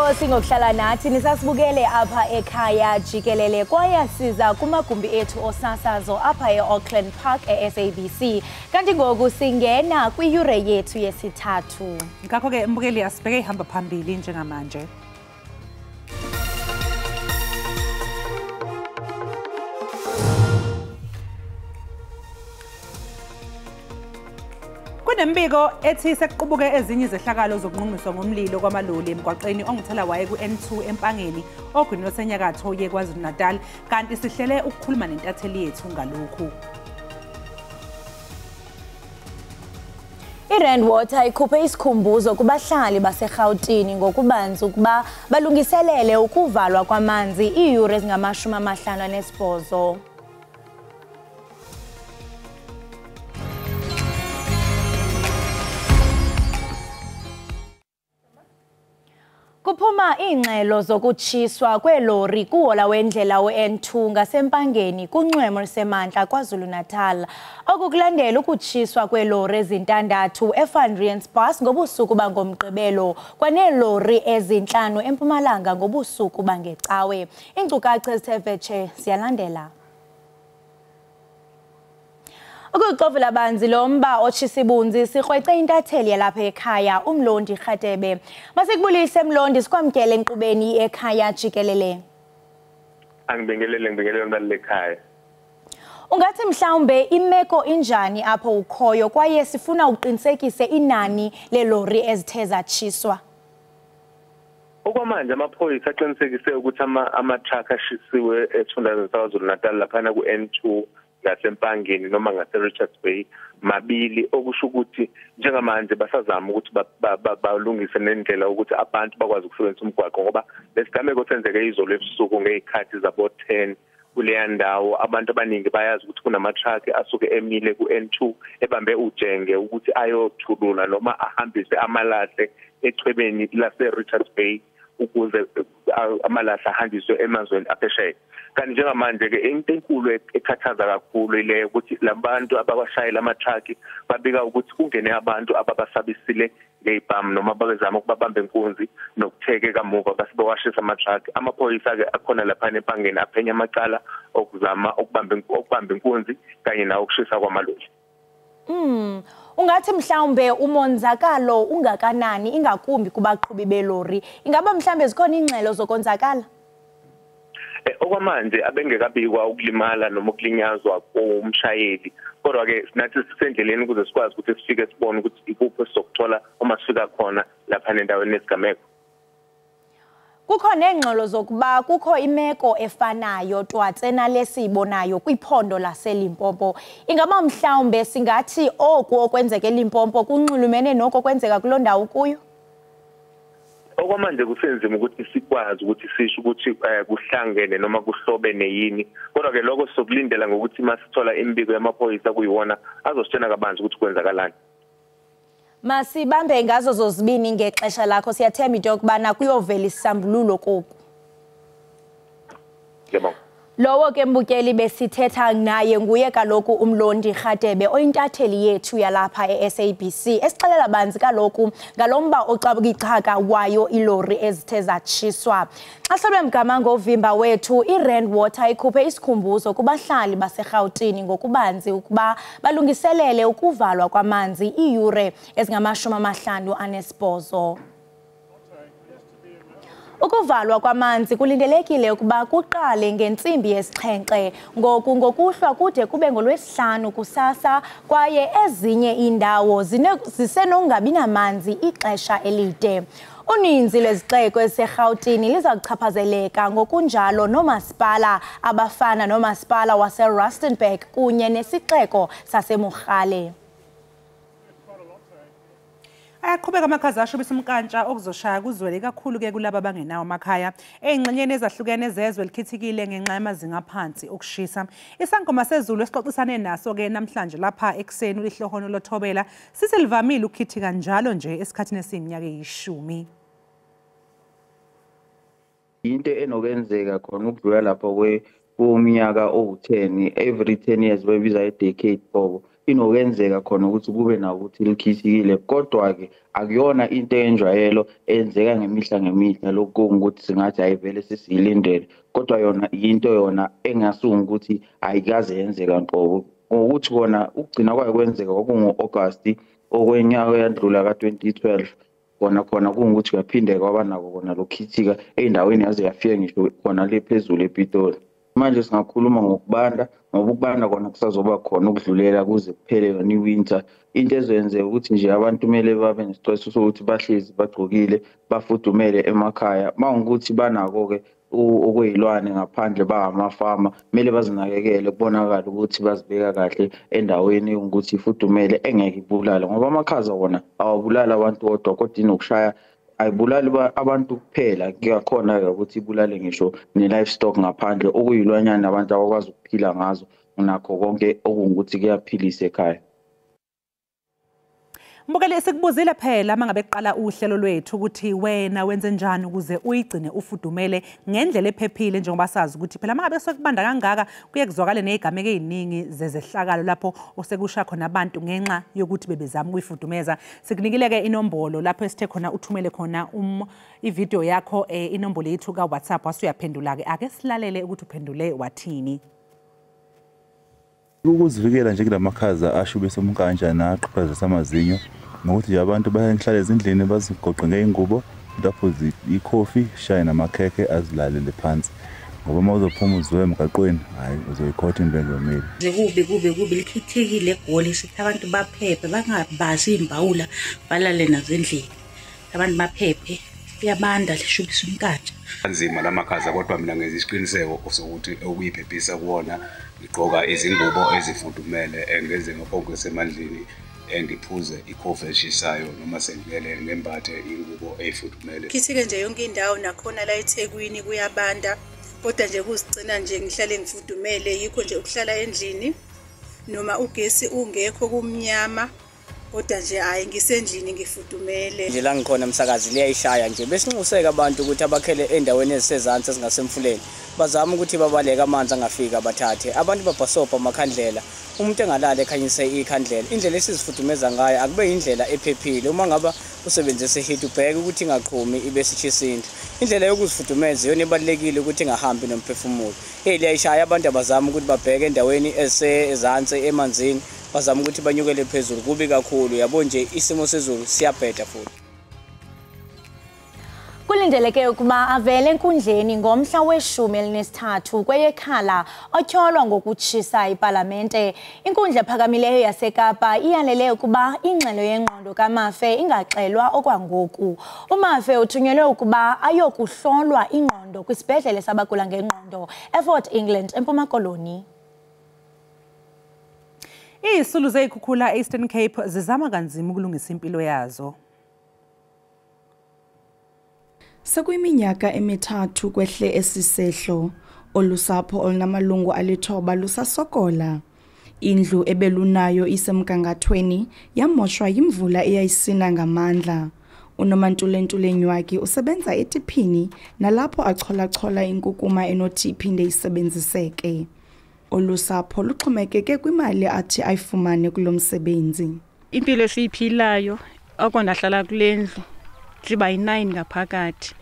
Enkosi ngokuhlala nathi nisasibukele apha ekhaya Jikelele kwaye siza kumagumbi ethu osasazo apha eAuckland Park SABC kanti ngoku singena kwiyure yethu yesithathu. Ngakho ke mbukeli asibheke ihamba phambili njengamanje. Kunembiko ethi sekuqubuke ezinye izehlakalo zokunqunyiswa ngomlilo kwamaloli emgwaqeni ongithela waye ku-N2 empangeni ogwini lwasenyakatho yeKwaZulu-Natal kanti sihlele ukukhuluma nentatheli yethu ngalokhu. I-Rand Water ikhuphe isikhumbuzo kubahlali baseGauteng ngokubanzi ukuba balungiselele ukuvalwa kwamanzi iiyure ezingama-58. Kuphuma ingxelo zokutshiswa kwelori kuhola wendlela we-N2 ngasempangeni kunxwemo semantla KwaZulu-Natal. Okukulandela ukutshiswa kwelori ezintandathu eFanriensbus ngobusuku bangomgqibelo kwaneelori ezintlanu eMpumalanga ngobusuku bangecawe. Iinkcukacha ezithe siyalandela. Ukuxovela banzi lomba otshisibunzi sikrwece intatheli yalapha ekhaya umlondi Rhatebe. Masikubulise mlondi sikwamkele enkqubeni ekhaya Jikelele. Ngibingelele umntwana lekhaya. Ungathi mhlawumbe imeko injani apho ukhoyo kwaye sifuna uqinisekise inani lelori ezithe zatshiswa. Okwamanje amaphoyisa aqinisekise ukuthi ama-truck ashisiwe ethundaweni KwaZulu-Natal laphana ku-N2 ngasempangeni noma ngase-Richards Bay mabili okusho ukuthi njengamanje basazama ukuthi balungise nendlela ukuthi abantu bakwazi ukusebenzisa umgwaqo ngoba lesigameko senzeke izolo ebusuku ngezikhathi zabo-10 kuleya ndawo abantu abaningi bayazi ukuthi kunama-truck asuke emile ku-N2 ebambe ujenge ukuthi ayothulula noma ahambise amalahle echwebeni lase-Richards Bay ukuze amalahle ahanjiswe emazweni aphesheya. Kanti njengamanje ke into enkulu ekhathaza kakhulu ile ukuthi labantu abawashayela ama-truck babika ukuthi kungene abantu ababasabisile ngezibhamu noma bazama ukubabamba inkunzi nokutheke kamuva basebewashisa ama-truck. Amaphoyisa ke akhona lapha empangeni aphenya amacala okuzama ukubamba inkunzi kanye nawo ukushisa kwamaloli. Ungathi mhlawumbe umonzakalo ungakanani ingakumbi kubaqhubi belori ingaba mhlawumbe zikhona ingxelo zokonzakala? Okwamanje abengekabikwa ukulimala noma ukulinyazwa komshayeli kodwa ke nathi sisendleleni ukuze sikwazi ukuthi sifike sibone ukuthi ikuphi esizokuthola uma sifika khona lapha endaweni yesigameko. Kukho nengxelo zokuba kukho imeko efanayo twatse nalesibonayo kwiphondo laseLimpopo. Ingaba mhlawumbe singathi oku okwenzeke eLimpopo kunxulumene noko kwenzeka kuloo ndawo kuyo? Okwamanje kusenzima ukuthi sikwazi ukuthi sisho ukuthi kuhlangene noma kuhlobene yini kodwa ke lokho sokulindela ngokuthi masithola imbiko yamaphoyisa kuyiwona azositshena kabanzi ukuthi kwenzakalani. Masibambe ngazo zozibini ngexesha lakho siyathemba into yokubana kuyovela isisambululo koku. Yebo. Lowo ke mbukeli besithetha naye nguye kaloku umlondi Rhatebe oyintatheli yethu yalapha eSABC esixelela banzi kaloku ngalomba ocabukichaka wayo ilori ezithe zatshiswa. Xa sebemgama ngovimba wethu iRand Water ikhuphe isikhumbuzo kubahlali baseGauteng ngokubanzi ukuba balungiselele ukuvalwa kwamanzi iiyure ezingama-58. Ukuvalwa kwamanzi kulindelekile ukuba kuqale ngentsimbi yesi-7 ngokuhlwa kude kube ngolwesihlanu kusasa kwaye ezinye iindawo zisenongabi namanzi ixesha elide. Uninzi lwezixeko eziseGauteng liza kuchaphazeleka ngokunjalo noomasipala abafana noomasipala waseRustenburg kunye nesixeko saseMogale. Ayaqhubeka amakhaza ashubisa umkantsha okuzoshaya kuzwele kakhulu ke kulabo abangenawo amakhaya ey'ngxenyeni ezahlukene ezezwe likhithikile ngenxa yamazinga aphansi okushisa. Isangoma sezulu esixoxisane naso ke namhlanje lapha ekuseni ulihlohono lothobela siselivamile ukukhithika njalo nje esikhathini esiyiminyaka eyishumi. Into enokwenzeka khona ukudlula lapho kweminyaka owu-10 every 10 years bayibiza i-decade bobo inokwenzeka khona ukuthi kube nawo ukuthi likhithikile, kodwa-ke akuyona into enjwayelo eyenzeka ngemihla lokhu ukuthi singathi ayivele sesiyilindele, kodwa yona into yona engasunga ukuthi ayikaze yenzeka qobo, ngokuthi kona ukugcina kwayo kwenzeka kwakungo-August okwenyaka eyadlula ka-2012. Khona kungukuthi kuyaphinde kwaba nako kona lokhithika ey'ndaweni yaze yafika ngisho khona le phezulu ePitoli. Manje singakhuluma ngokubanda, ngoba ukubanda kona kusazoba khona ukudlulela kuze kuphele yona iwinter. Into ezoyenzeka ukuthi nje abantu kumele babe nesixwayiso sokuthi bahlezi bagqokile, bafudumele emakhaya. Mawungukuthi banako-ke okuyilwane ngaphandle bangamafama, kumele bazinakekele kubonakala ukuthi bazibeka kahle endaweni yokuthi ifudumele engeke ibulale, ngoba amakhaza wona awabulali abantu kodwa, kodwa inokushaya ayibulali abantu kuphela, kuyakhona-ke ukuthi ibulale ngisho ne-livestock ngaphandle okuyilwanyana abantu abakwazi ukuphila ngazo, nakho konke okungukuthi kuyaphilisa ekhaya. Mbukeli, sikubuzile phela mangabe kuqala uhlelo lwethu ukuthi wena wenze njani ukuze uyigcine ufudumele ngendlela ephephile, njengoba sazi ukuthi phela mangabe sekubanda kangaka kuye kuzwakale nezigameko eziningi zezehlakalo lapho osekusha khona abantu ngenxa yokuthi bebezama ukuyifudumeza. Sikunikile ke inombolo lapho esithe khona uthumele khona ivideo yakho, inombolo yethu ka WhatsApp wasuyaphendula ke. Ake silalele ukuthi uphendule wathini. Ukuzivikela nje kulamakhaza ashubisa umkantsha naqhaqhaza amazinyo, nokuthi nje abantu bahlale ezindlini bazigoqe ngeingubo, lapho ikhofi shaye namakhekhe azilalele phansi, ngoba uma uzophuma uzwe emgaqweni hayi uzoyikhotha imbengo yomile. Kube likhithekile egoli, sithi abantu baphephe bangabazi imbawula balale nazendlini, abantu baphephe kuyabanda lishubisa umkantsha. Kanzima lamakhaza, kodwa mina ngenza isiqiniseko sokuthi okuyiphephisa kuwona ngigqoka izingubo ezifudumele, engenze ngaphoke semandleni, ngiphuze ikhofi eshisayo, noma sengibele ngembathe ingubo eyifudumele. Khithike nje yonke indawo, nakhona la eThekwini kuyabanda, kodwa nje kuzigcina nje ngihlale ngifudumele, yikho nje ukuhlala endlini noma ugesi ungekho kumnyama, kodwa nje hayi ngisendlini ngifudumele. Nje la ngikhona umsakazi liyayishaya nje, besinxuseka abantu ukuthi abakhele endaweni ezisezantsi ezingasemfuleni bazama ukuthi babaleke amanzi angafika abathathe. Abantu babhasopa amakhandlela, umuntu engalala ekhanyise ikhandlela. Indlela esizifudumeza ngayo akube indlela ephephile. Uma ngaba usebenzise heat ubheke ukuthi ingaqhumi ibe sichisindle. Indlela yokuzifudumeza yona ibalekile ukuthi ingahambi nomphefumulo. Liyayishaya abantu abazama ukuthi babheke endaweni ezantsi emanzini, bazama ukuthi banyukele phezulu, kubi kakhulu. Yabo nje isimo sezulu siyabheda futhi. Kulindeleke ukuba avele enkundleni ngomhla we-13 kweyeKhala otyholwa ngokutshisa ipalamente. Inkundla ephakamileyo yaseKapa iyalele ukuba ingxelo yengqondo kaMafe ingaxelwa okwangoku. uMafe uthunyelwe ukuba ayokuhlolwa ingqondo kwisibhedlele sabagula ngengqondo eFort England eMpuma Koloni. Izisulu zeyikhukhula Eastern Cape zizama kanzima ukulungisa impilo yazo. Sekuyiminyaka emithathu kwehle esisehlo, olusapho olunamalungu alithoba lusasokola. Indlu ebelunayo isemgangathweni yamoshwa yimvula eyayisina ngamandla. uNomantulentule Nywaki usebenza etiphini nalapho achola inkukuma enothi iphinde isebenziseke. Olusapho luxhomekeke kwimali athi ayifumane kulomsebenzi. Impilo esiyiphilayo akonahlala kulendlu ziba yi9 ngaphakathi.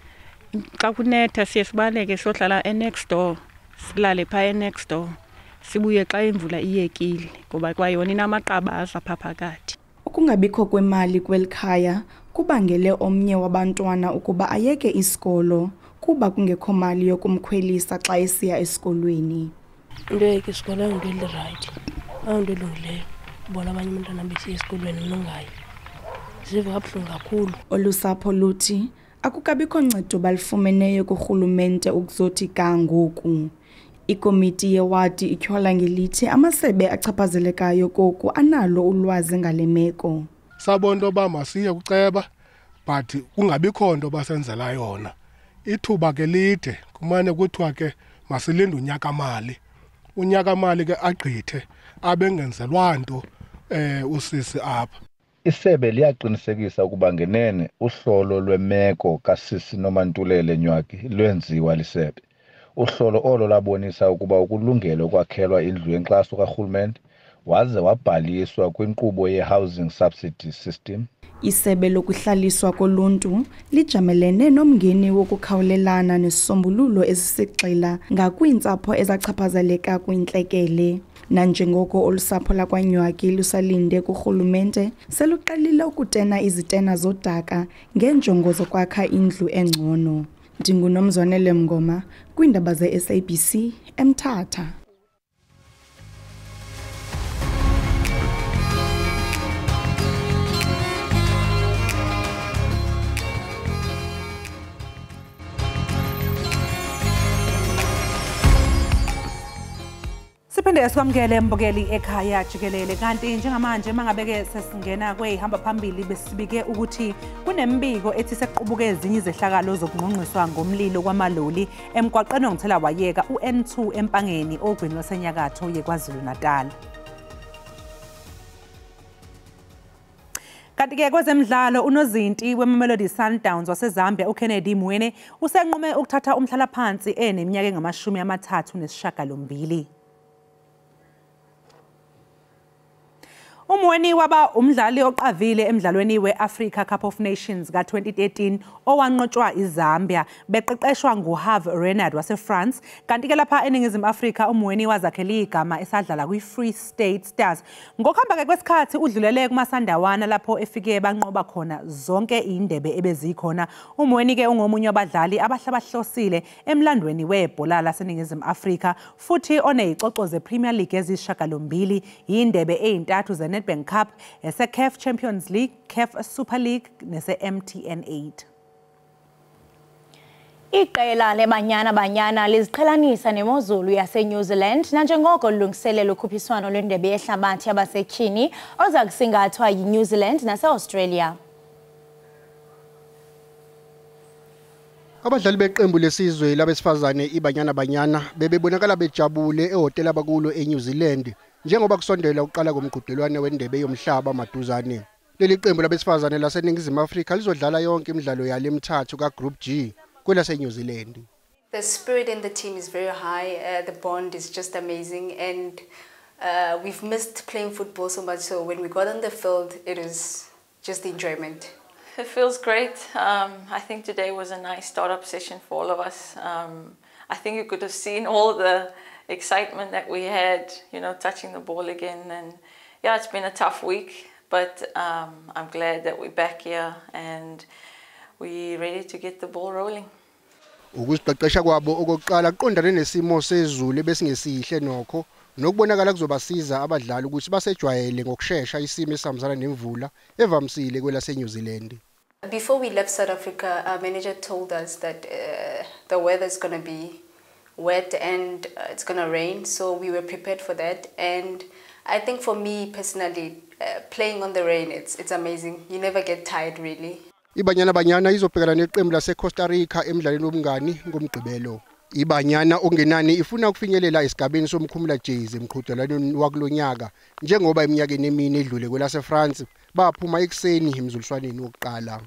Xa kunetha siye sibaleke sohlala next door, silale pha next door. Sibuye xa imvula iyekile ngoba kwayona inamaqabaza pha phakathi. Ukungabikho kwemali kwelikhaya kubangele omnye wabantwana ukuba ayeke isikolo kuba kungekho mali yokumkhwelisa xa esiya esikolweni. Into yeke isikolo ayindeli right, ayinto elungileyo. Bona abanye abantwana besiya esikolweni nongayi. Ziva kabuhlungu kakhulu. Olusapho luthi akukabikho ncedo balifumeneyo kurhulumente ukuzothi kangoku. Ikomiti yewadi ityhola ngelithi amasebe achaphazelekayo koku analo ulwazi ngale meko. Sabonto ba masiye kuceba but kungabikho nto basenzela yona. Ithuba ke lide kumane kuthiwa ke masilinde unyaka mali ke agqithe abengenzelwa nto usisi apha. Isebe liyaqinisekisa ukuba ngenene uhlolo lwemeko kasisi Nomantulele Nywaki lwenziwa lisebe. Uhlolo olo labonisa ukuba ukulungele ukwakhelwa indlu yenkxaso karhulumente, waze wabhaliswa kwinkqubo ye-housing subsidy system. Isebe lokuhlaliswa koluntu lijamelene nomngeni wokukhawulelana nesisombululo esisigxila ngakwiintsapho ezachaphazeleka kwintlekele. Nanjengoko olusapho lakwanywaki lusalinde kurhulumente seluqalile ukutena izitena zodaka ngeenjongo zokwakha indlu engcono. Ndingunomzwanele Mngoma kwiindaba ze-SABC eMthatha. Siphinde sikwamukele mbukeli Ekhaya Jikelele kanti njengamanje mangabeke sesingena kwehamba phambili besibike ukuthi kunembiko ethi seqhubuke ezinye izehlakalo zokungqongqiswa ngomlilo kwamaloli emgwaqeni ongithela wayeka uN2 empangeni ogwini lwasenyakatho yeKwaZulu Natal. Kanti-ke kwezemidlalo unozinti weMamelodi Sundowns waseZambia uKennedy Mwene usenqume ukuthatha umhlalaphansi eneminyaka engama-38. Umweni waba umdlali oqavile emidlalweni we-Africa Cup of Nations ka-2013 owanqotshwa iZambia beqeqeshwa nguHarve Renard waseFrance. Kanti-ke lapha eNingizimu Afrika umweni wazakhela igama esadlala kwi-Free State Stars. Ngokuhamba-ke kwesikhathi udlulele kumasandawana lapho efike banqoba khona zonke indebe ebezikhona. Umweni-ke ungomunye wabadlali abahlabahlosile emlandweni webhola laseNingizimu Afrika futhi onezicoco ze-Premier League eziyisishiyagalombili, indebe eyintathu ze Nedbank Cup, ese-CAF Champions League, CAF Super League nese-MTN 8. Iqela leBanyana Banyana liziqhelanisa nemozulu yaseNew Zealand nanjengoko lilungiselela ukhuphiswano lwendebe yehlabathi yabasetyhini oza kusingathwa yiNew Zealand nase-Australia. Abadlali beqembu lesizwe labesifazane iBanyana Banyana bebebonakala bejabule ehhotela abakulo eNew Zealand njengoba kusondela ukuqala komqhudelwano wendebe yomhlaba maduzane. Leli qembu labesifazane laseNingizimu Afrika lizodlala yonke imidlalo yale emithathu kaGroup G kwelaseNew Zealand. The spirit in the team is very high. The bond is just amazing, and we've missed playing football so much. So when we got on the field, it was just the enjoyment. It feels great. I think today was a nice start-up session for all of us. I think you could have seen all the excitement that we had, you know, touching the ball again. And yeah, it's been a tough week, but I'm glad that we're back here and we're ready to get the ball rolling. Ukuziqeqesha kwabo okokuqala kuqondane nesimo sezulu besingesihle nokho nokubonakala kuzobasiza abadlali ukuthi basejwayele ngokusheshsha isimo esihambisana nemvula evamsile kwelaseNew Zealand. Before we left South Africa, our manager told us that the weather is going to be wet and it's going to rain, so we were prepared for that. And I think for me personally, playing on the rain, it's amazing. You never get tired really. iBanyana Banyana izobhekana neqembu laseCosta Rica emidlalweni wobungani ngomgqibelo. iBanyana ongenani ifuna ukufinyelela esigabeni somkhumula jezi emqhudelwaneni wakulonyaka njengoba eminyakeni emine edlule kwelaseFrance baphuma ekuseni emzuliswaneni wokuqala.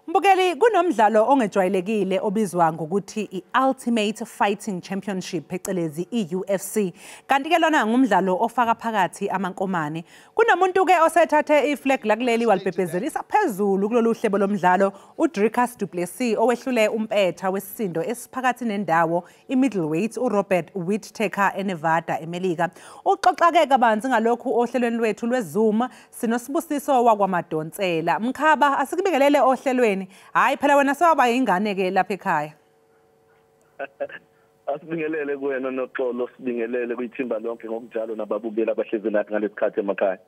Mbukeli kunomdlalo ongejwayelekile obizwa ngokuthi i-Ultimate Fighting Championship phecelezi i-UFC. Kanti-ke lona ngumdlalo ofaka phakathi amankomane. Kunomuntu-ke osethathe iflag lakuleli walibhebhezelisa phezulu kulolu hlebo lomdlalo uDricus du Plessis owehlule umpetha wesisindo esiphakathi nendawo i-middleweight uRobert Whittaker eNevada eMelika. Uxoxa-ke kabanzi ngalokhu ohlelweni lwethu lweZoom sinosibusiso wakwaMadonsela. Mkhaba asikubingelele ohlelweni. Hayi phela wena sewaba ingane ke lapha ekhaya. Asibingelele kuwena noXolo, sibingelele kuyithimba lonke ngokunjalo nababukeli abahlezi nathi ngalesikhathi emakhaya.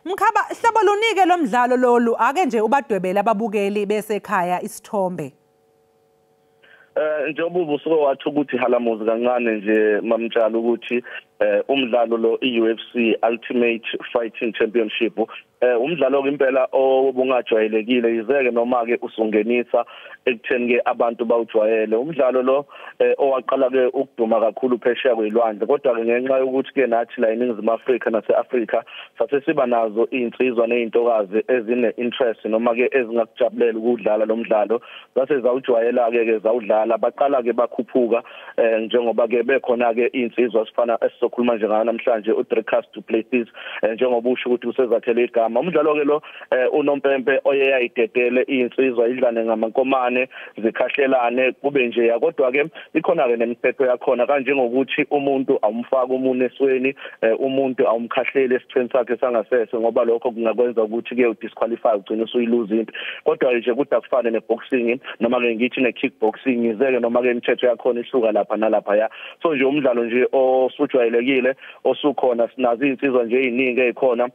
Mkhaba hlobo lunike lo mdlalo lolu ake nje ubadwebele ababukeli bese ekhaya isithombe. Njengoba usuke wathi ukuthi halamuzi kancane nje mamtshalo ukuthi umdlalo lo i-UFC Ultimate Fighting Championship umdlalo impela obungajwayelekile izeke noma ke usungenisa ekutheni ke abantu bawujwayele umdlalo lo owaqala ke ukuduma kakhulu phesheya kwelwandle kodwa ke ngenxa yokuthi ke nathi la eNingizimu Afrika nase-Afrika sathe siba nazo insizwa nezintokazi ezine interest noma ke ezingakujabulela ukudlala lo mdlalo zase zawujwayela ke zawudlala bayadlala baqala ke bakhuphuka njengoba ke bekhona ke insizwa sifana esizokhuluma nje ngayo namhlanje uDricus du Plessis njengoba usho ukuthi usezakhele igama umdlalo ke lo unompempe oyeyayidedele insizwa idlane ngamankomane zikhahlelane kube nje kodwa ke ikhona ke nemithetho yakhona kanje ngokuthi umuntu awumfaka umuntu esweni umuntu awumkhahlele esithweni sakhe sangasese ngoba lokho kungakwenza ukuthi ke udisqualify ugcine usuyilose into kodwa nje kuthi akufane neboxing noma ke ngithi nekickboxing izeke noma ke imithetho yakhona ihluka lapha nalapha ya so nje umdlalo nje osujwayelekile osukhona sinazi insizwa nje eziningi ezikhona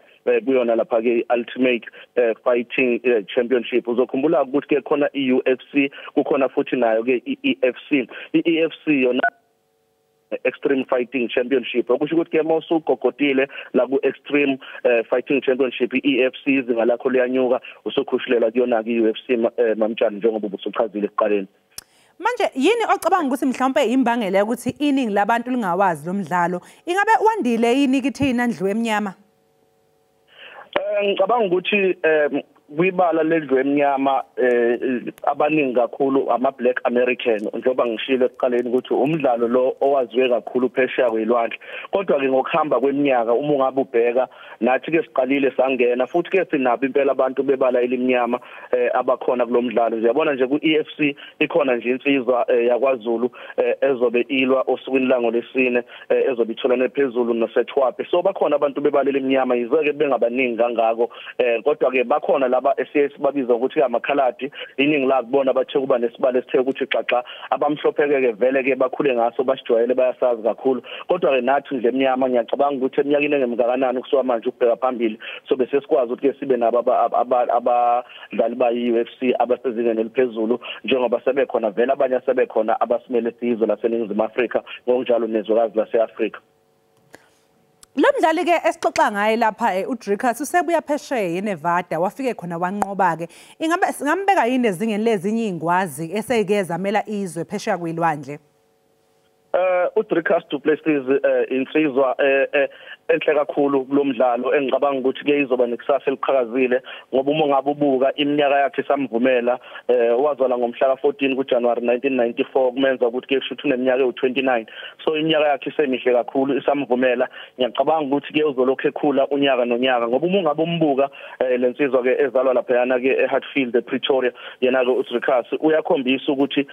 kuyona lapha ke ultimate fighting championship uzokhumbula ukuthi ke khona iUFC kukhona futhi nayo ke iEFC iEFC yona Extreme Fighting Championship okusho ukuthi ke mawusugogodile la ku Extreme Fighting Championship iEFC izinga lakho liyanyuka usukhushlela kuyona ke iUFC mamtshali njengoba ubusuchazile ekuqaleni manje yini ocabanga ukuthi mhlawumbe imbangela ukuthi iningi labantu lingawazi lo mdlalo ingabe wandile yini kithina ndlu emnyama ngicabanga ukuthi kwibala ledlu emnyama abaningi kakhulu ama Black American njengoba ngishilo ekuqaleni ukuthi umdlalo lo owaziwe kakhulu phesheya kwelwandle kodwa ke ngokuhamba kweminyaka uma ungabe ubheka nathi ke siqalile sangena futhi ke sinabo impela abantu bebala elimnyama abakhona kulomdlalo nje yabona nje ku EFC ikhona nje insizwa yakwaZulu ezobe ilwa osukwini lango lesine ezobe itholane phezulu noSethwape so bakhona abantu bebala elimnyama yizeke bengabaningi kangako kodwa ke bakhona laba esibabiza ukuthi amakhaladi iningi la kubona bathe kuba nesibalo esithe ukuthi xaxa abamhlopheke ke vele ke bakhule ngaso basijwayele bayasazi kakhulu kodwa ke nathi nje emnyama ngiyacabanga ukuthi eminyakeni engemngakanani kusuka manje ukubheka phambili so bese sikwazi ukuthi ke sibe nabo abadlali ba-UFC abasezingeni eliphezulu njengoba sebekhona vele abanye sebekhona abasimele sizwe laseNingizimu Afrika ngokunjalo nezwekazi lase-Afrika lo mdlali ke esixoxa ngaye lapha uDricus usebuya phesheya eNevada wafike khona wanqoba ke ingabe ngambeka yini ezingeni lezinye ingwazi eseyike zamela izwe phesheya kwilwandle uDricus du Plessis insizwa enhle kakhulu kulomdlalo engicabanga ukuthi ke izoba nekusasa eliqhakazile ngoba uma ngabubuka iminyaka yakhe samvumela wazalwa ngomhla ka14 kuJanuary 1994 kumenza ukuthi ke kushuthi uneminyaka ewu29 so iminyaka yakhe semihle kakhulu isamvumela ngiyacabanga ukuthi ke uzolokho ekhula unyaka nonyaka ngoba uma ngabe umbuka lensizwa ke ezalwa lapha yana ke eHartfield ePretoria yena ke uDricus uyakhombisa ukuthi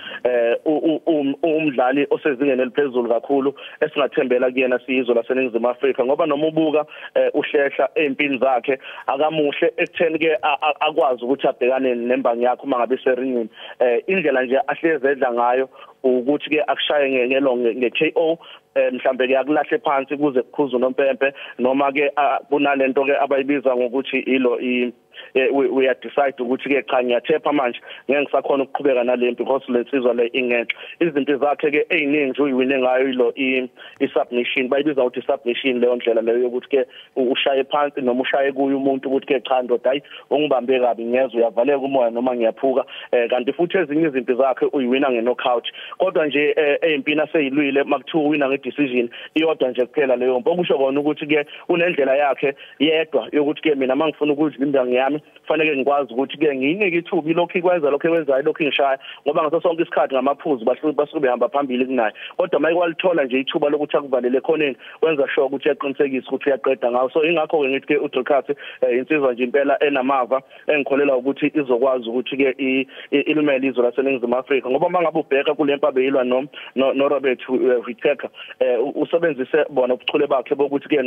umdlali osezingeni eliphezulu kakhulu esingathembela kuyena siyizwe laseNingizimu Afrika ngoba noma ubuka uhlehla empini zakhe akamuhle ekutheni ke akwazi ukuthi abhekane nembangi yakhe uma ngabe seringini indlela nje ahleze edla ngayo ukuthi ke akushaye nge-KO mhlambe ke akulahle phansi kuze kuphuze unompempe noma ke kunalento ke abayibiza ngokuthi ilo we are decide ukuthi ke cha ngiyathepha manje ngeke ngisakhona ukuqhubeka nalempi because lensizwa le ingenhle izinto zakhe ke eziningi nje uyiwine ngayo ilo i-submission bayibiza ukuthi i-submission leyo ndlela leyo yokuthi ke ushaye phansi noma ushaye kuyo umuntu ukuthi ke cha ndoda hayi ungibambe kabi ngezwe uyavaleka umoya noma ngiyaphuka kanti futhi ezinye izinto zakhe uyiwina nge-knockout kodwa nje ezimpini aseyilwile makuthiwa uwina nge-decision iyodwa nje kuphela leyo mpo kusho kona ukuthi ke unendlela yakhe yedwa yokuthi ke mina mangifuna ukuzivimba ngiyami kufanele ngikwazi ukuthi ke ngiyinike ithuba lokho ikwenza lokho ekwenzayo lokho ngishaya ngoba ngaso sonke isikhathi ngamaphuzu basuke behamba phambili kunayo kodwa mayike walithola nje ithuba lokuthi akuvalele khoneni wenza sure ukuthi uyaqinisekisa ukuthi uyaqeda ngawo so ingakho ke ngithi ke uDricus insizwa nje impela enamava engikholela ukuthi izokwazi ukuthi ke ilumele izwe laseNingizimu Afrika ngoba mangabe ubheka kulempa beyilwa no Robert Whittaker usebenzise bona ubuchule bakhe bokuthi ke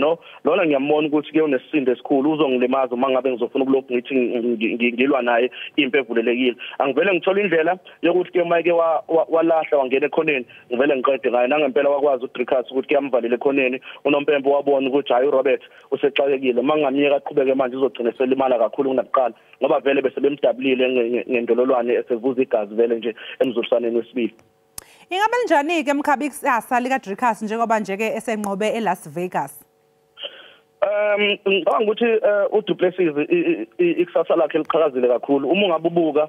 lona ngiyambona ukuthi ke unesisindo esikhulu uzongilimaza uma ngabe ngizofuna ukulokhu ngithi ngilwa naye impi evulelekile angivele ngithola indlela yokuthi ke mayike walahla wangena ekhoneni ngivele ngiqede ngaye nangempela wakwazi uDricus ukuthi kuyamvalele ekhoneni unompempe wabona ukuthi hayi uRobert usexakekile mangamnyeka aqhubeke manje uzogcina selimala kakhulu kunakuqala ngoba vele bese bemdabulile ngendololwane esevuza igazi vele nje emzulisaneni wesibili ingabe njani ke mkhabi ikusasa lika Dricus njengoba nje ke esenqobe eLas Vegas ngicabanga ukuthi uDu Plessis ikusasa lakhe liqhakazile kakhulu uma ungabubuka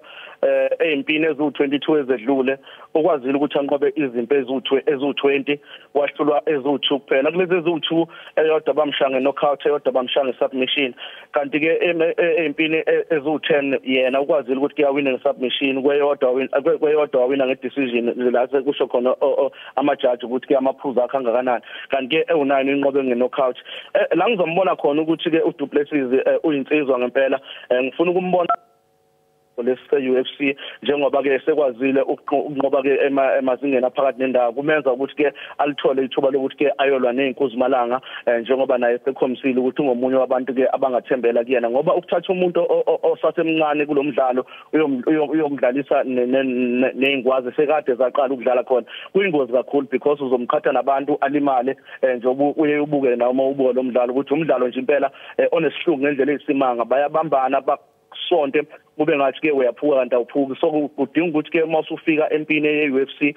ezimpini ezu22 ezedlule ukwazile ukuthi anqobe izimpi ezu20 wahlulwa ezu2 kuphela kulezi ezu2 eyodwa bamshanga knockout eyodwa bamshanga submission kanti ke ezimpini ezu10 yena ukwazile ukuthi kuyawina ngesubmission kweyodwa wawina ngedecision la sekusho khona amajaji ukuthi ke amaphuzu akhe angakanani kanti ke ewu9 inqobe ngeknockout la ngizombona khona ukuthi ke uDuplessis uyinsizwa ngempela ngifuna ukumbona lese-UFC njengoba ke sekwazile ukunqoba ke emazingeni aphakathi nendawo kumenza ukuthi ke alithole ithuba lokuthi ke ayolwa nezinkuzimalanga njengoba naye sekhomisile ukuthi ungomunye wabantu ke abangathembela kuyena ngoba ukuthatha umuntu osasemncane kulomdlalo uyomdlalisa nezingwazi sekade zaqala ukudlala khona kuyingozi kakhulu because uzomqhatha nabantu alimale njengoba uye ubuke noma ubuka lo mdlalo ukuthi umdlalo nje impela onesihluku ngendlela eyisimanga bayabambana sonke kube ngathi ke uyaphuka kanti awuphuki so kudinga ukuthi ke masufika empini ye-UFC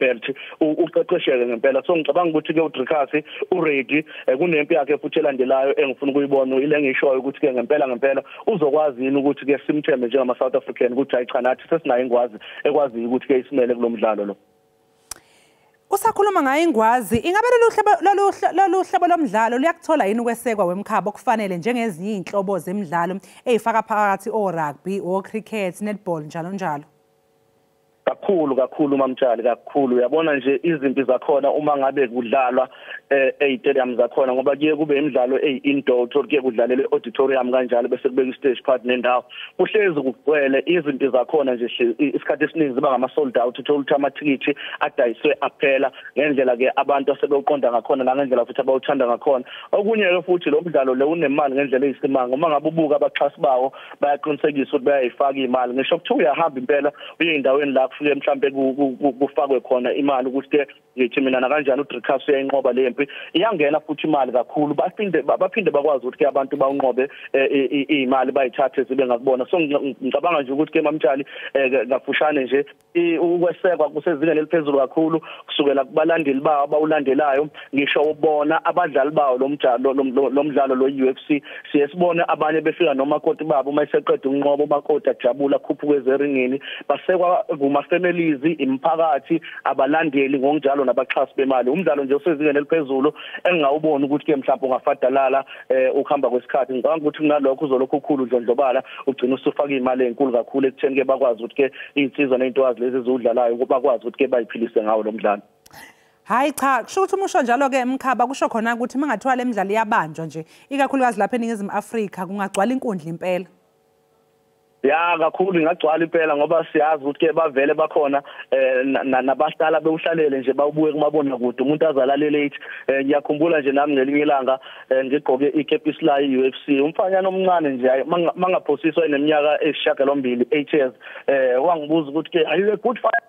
belt uqeqesheke ngempela so ngicabanga ukuthi ke uDricus uready kunempi yakhe futhi elandelayo engifuna ukuyibona ile ngishoyo ukuthi ke ngempela uzokwazi yini ukuthi ke simthembe njengama South African ukuthi hayi cha nathi sesinayo ingwazi ekwazi ukuthi ke isimele kulomdlalo lo. Usakhuluma ngayo ingwazi ingabe lolu hlobo lomdlalo luyakuthola yini ukwesekwa wemkhaba okufanele njengezinye izinhlobo zemidlalo ezifaka phakathi o-rugby, o-cricket, netball njalo njalo. Kakhulu mamtshali kakhulu uyabona nje izimpi zakhona uma ngabe kudlalwa stadium zakhona ngoba kuye kube imidlalo indoor kuye kudlalele auditorium kanjalo bese kubeka stage part nendawo kuhlezi kugcwele izimpi zakhona nje isikhathi esiningi ziba ngama sold out uthola ukuthi amathikithi adayiswe aphela ngendlela ke abantu asebeuqonda ngakhona nangendlela futhi abawuthanda ngakhona okunye ke futhi lo mdlalo le unemali ngendlela eyisimanga uma ngabe ubuka abaxhasi bawo bayaqinisekisa ukuthi bayayifaka imali ngisho kuthiwa uyahamba impela uye endaweni la kufike mhlambe kufakwe khona imali ukuthi ke ngithi mina na kanjani uDricus uyayinqoba lempi iyangena futhi imali kakhulu baphinde bakwazi ukuthi ke abantu bawunqobe imali bayithathe zibe ngakubona so ngicabanga nje ukuthi ke mamtshali ngafushane nje ukwesekwa kusezingeni eliphezulu kakhulu kusukela kubalandeli bawo abawulandelayo ngisho ubona abadlali bawo lomdlalo lo UFC siyesibone abanye befika nomakoti babo mayiseqeda unqobo umakoti ajabula khuphuke ezeringini basekwa kuma families imphakathi abalandeli ngokunjalo nabaxhasi bemali umdlalo nje usezingeni eliphezulu engingawubona ukuthi ke mhlawumbe ungafadalala ukuhamba kwesikhathi ngicabanga ukuthi kunalokho uzolokhu ukhulu udlondlobala ugcina usufaka imali enkulu kakhulu ekutheni ke bakwazi ukuthi ke insizwa nezintokazi lezi ezidlalayo ukuba bakwazi ukuthi ke bayiphilise ngawo lo mdlalo. Hayi cha kusho ukuthi umusho njalo ke emkhaba kusho khona ukuthi mangathiwa lemidlalo iyabanjwa nje ikakhulukazi lapha eNingizimu Afrika kungagcwala inkundla impela. Ya kakhulu ingagcwala impela ngoba siyazi ukuthi ke bavele bakhona nabahlala bewuhlalele nje bawubuye kumabona kude umuntu azalalele ethi ngiyakhumbula nje nami ngelinye ilanga ngigqoke ikepisi la UFC umfanyana omncane nje mangaphosiswa eneminyaka eyisishiyagalombili 8 years wangibuza ukuthi ke are you a good fighter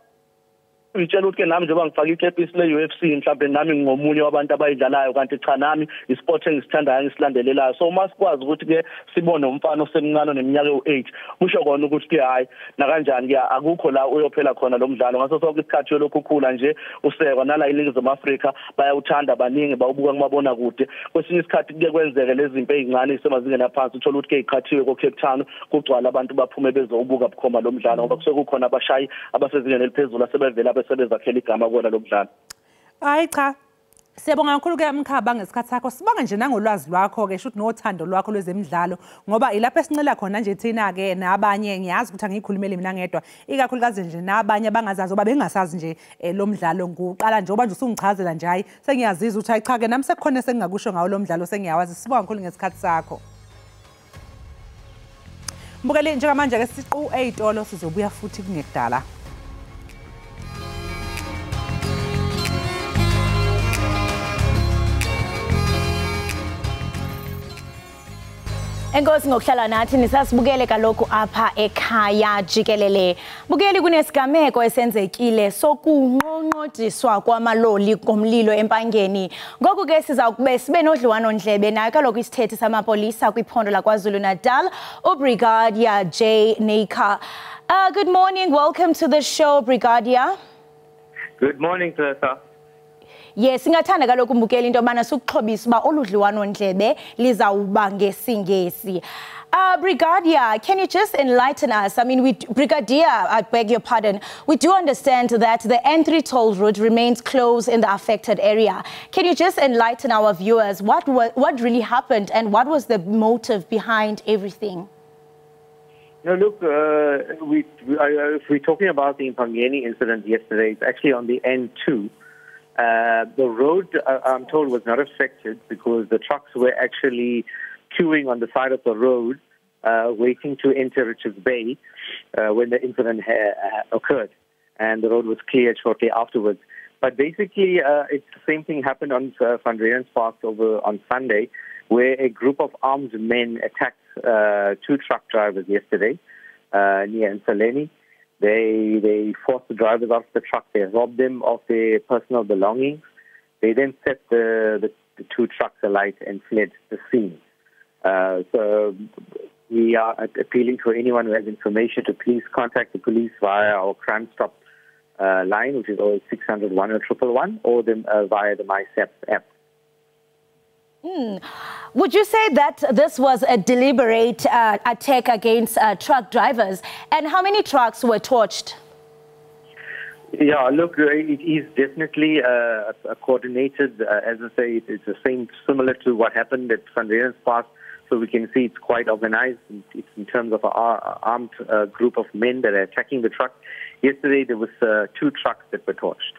ngitshela ukuthi ke nami njengoba ngifaka ikepisi le-UFC mhlawumbe nami ngomunye wabantu abayidlalayo kanti cha nami isport engisithandayo ngisilandelelayo so uma sikwazi ukuthi ke sibone umfana osemncane neminyaka ewu8 kusho kona ukuthi ke hayi nakanjani ke akukho la uyophela khona lo mdlalo ngaso sonke isikhathi yolokhu khula nje usekwa nala iNingizimu Afrika bayawuthanda baningi bawubuka kumabona kude kwesinye isikhathi kuke kwenzeke lezi zinto ezincane isemazingeni aphansi uthola ukuthi ke iqhathiwe ko-Cape Town kugcwala abantu baphume bezobuka bukhoma lo mdlalo ngoba kusekukhona abashayi abasezingeni eliphezulu asebevela sebezakhela igama kona lomdlalo. Hayi cha. Siyabonga kakhulu ke Mkhaba ngesikhathi sakho. Sibonga nje nangolwazi lwakho ke shothi nothando lwakho lwezemidlalo ngoba ilapha esincela khona nje thina ke nabanye ngiyazi ukuthi angiyikhulumele mina ngedwa. Ikakhulukazi nje nabanye abangazazi oba bengasazi nje lo mdlalo nguqala nje oba nje usungichazela nje hayi sengiyazizwa ukuthi hayi cha ke nami sekukhona sengingakusho ngawo lo mdlalo sengiyawazi. Sibonga kakhulu ngesikhathi sakho. Mbukeli njengamanje ke siqu eyitolo sizobuya futhi kungekudala. Enkosi ngokuhlala nathi nisasibukele kaloko apha ekhaya Jikelele. Bukeli kunesigameko esenzekile sokunqonqodiswa kwamaloli ngomlilo empangeni. Ngoku ke sizakube sibe nodliwano ndlebe nayo kaloko isithethi samapolisa kwiphondo laKwaZulu Natal uBrigadier J Neika. Good morning, welcome to the show Brigadier. Good morning Teresa. Yes, singathanda kaloko umbukeli into yobana sukuxhobisa uba oludliwano ndlebe lizawuba ngesingesi. Brigadier, can you just enlighten us? I mean, Brigadier, I beg your pardon, we do understand that the N3 toll road remains closed in the affected area. Can you just enlighten our viewers what really happened and what was the motive behind everything? No, look, if we're talking about the Mpangeni incident yesterday, it's actually on the N2. The road, I'm told, was not affected because the trucks were actually queuing on the side of the road, waiting to enter Richards Bay when the incident occurred, and the road was cleared shortly afterwards. But basically, it's the same thing happened on Van Rieren's Park over on Sunday, where a group of armed men attacked 2 truck drivers yesterday near Nsaleni. They forced the drivers off the truck. They robbed them of their personal belongings. They then set the 2 trucks alight and fled the scene. So we are appealing to anyone who has information to please contact the police via our Crime Stop line, which is 0600 10111, or via the MySABC app. Would you say that this was a deliberate attack against truck drivers? And how many trucks were torched? Yeah, look, it is definitely a coordinated, as I say, it's the same, similar to what happened at Van Rieren's Park. So we can see it's quite organized. It's in terms of an armed group of men that are attacking the truck. Yesterday, there was 2 trucks that were torched.